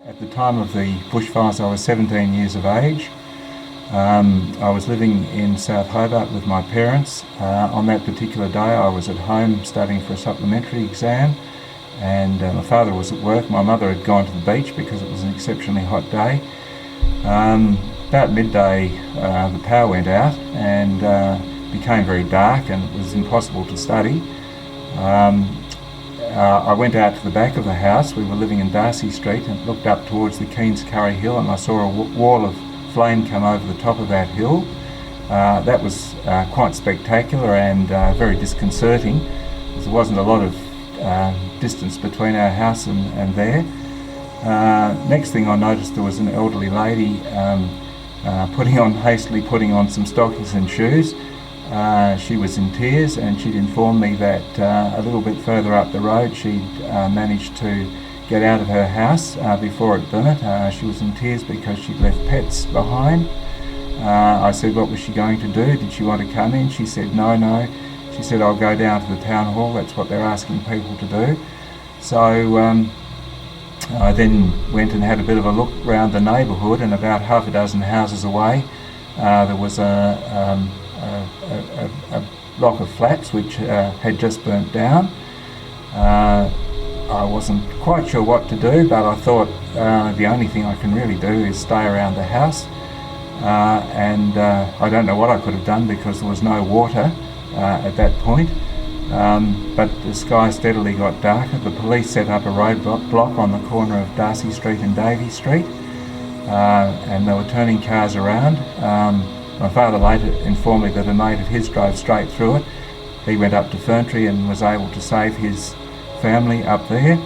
At the time of the bushfires, I was 17 years of age. I was living in South Hobart with my parents. On that particular day I was at home studying for a supplementary exam, and my father was at work. My mother had gone to the beach because it was an exceptionally hot day. About midday the power went out and became very dark and it was impossible to study. I went out to the back of the house. We were living in Darcy Street, and looked up towards the Keens Curry Hill, and I saw a wall of flame come over the top of that hill. That was quite spectacular and very disconcerting, because there wasn't a lot of distance between our house and there. Next thing I noticed, there was an elderly lady hastily putting on some stockings and shoes. She was in tears, and she'd informed me that a little bit further up the road she'd managed to get out of her house before it burnt. She was in tears because she'd left pets behind. I said, what was she going to do? Did she want to come in? She said, no. She said, I'll go down to the town hall, that's what they're asking people to do. So I then went and had a bit of a look around the neighbourhood, and about half a dozen houses away there was a block of flats which had just burnt down. I wasn't quite sure what to do, but I thought the only thing I can really do is stay around the house. I don't know what I could have done because there was no water at that point. But the sky steadily got darker. The police set up a roadblock on the corner of Darcy Street and Davey Street, and they were turning cars around. My father later informed me that a mate of his drove straight through it. He went up to Ferntree and was able to save his family up there.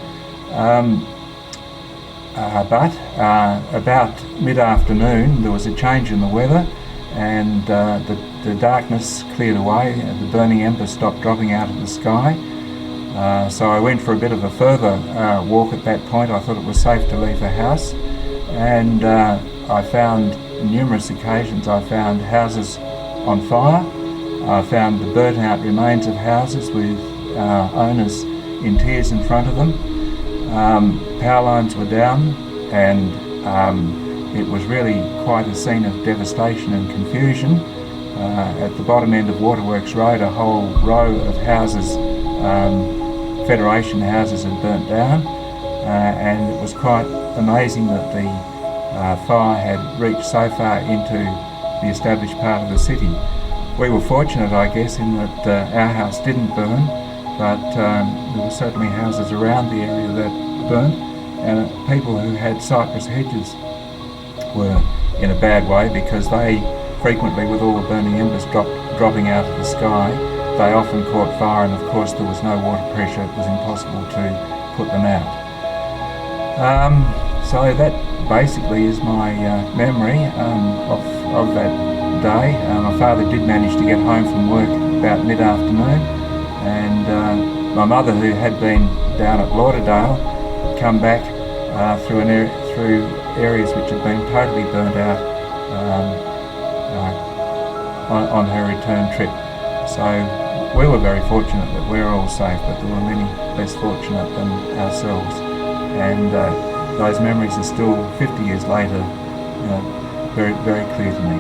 But about mid-afternoon there was a change in the weather, and the darkness cleared away and the burning embers stopped dropping out of the sky. So I went for a bit of a further walk at that point. I thought it was safe to leave the house, and I found on numerous occasions I found houses on fire. I found the burnt out remains of houses with owners in tears in front of them. Power lines were down, and it was really quite a scene of devastation and confusion. At the bottom end of Waterworks Road, a whole row of houses, Federation houses, had burnt down, and it was quite amazing that the fire had reached so far into the established part of the city. We were fortunate, I guess, in that our house didn't burn, but there were certainly houses around the area that burnt, and people who had cypress hedges were in a bad way, because they frequently, with all the burning embers dropping out of the sky, they often caught fire, and of course there was no water pressure. It was impossible to put them out. So that basically is my memory of that day. My father did manage to get home from work about mid-afternoon, and my mother, who had been down at Lauderdale, had come back through areas which had been totally burnt out on her return trip. So we were very fortunate that we were all safe, but there were many less fortunate than ourselves. And those memories are still, 50 years later, very, very clear to me.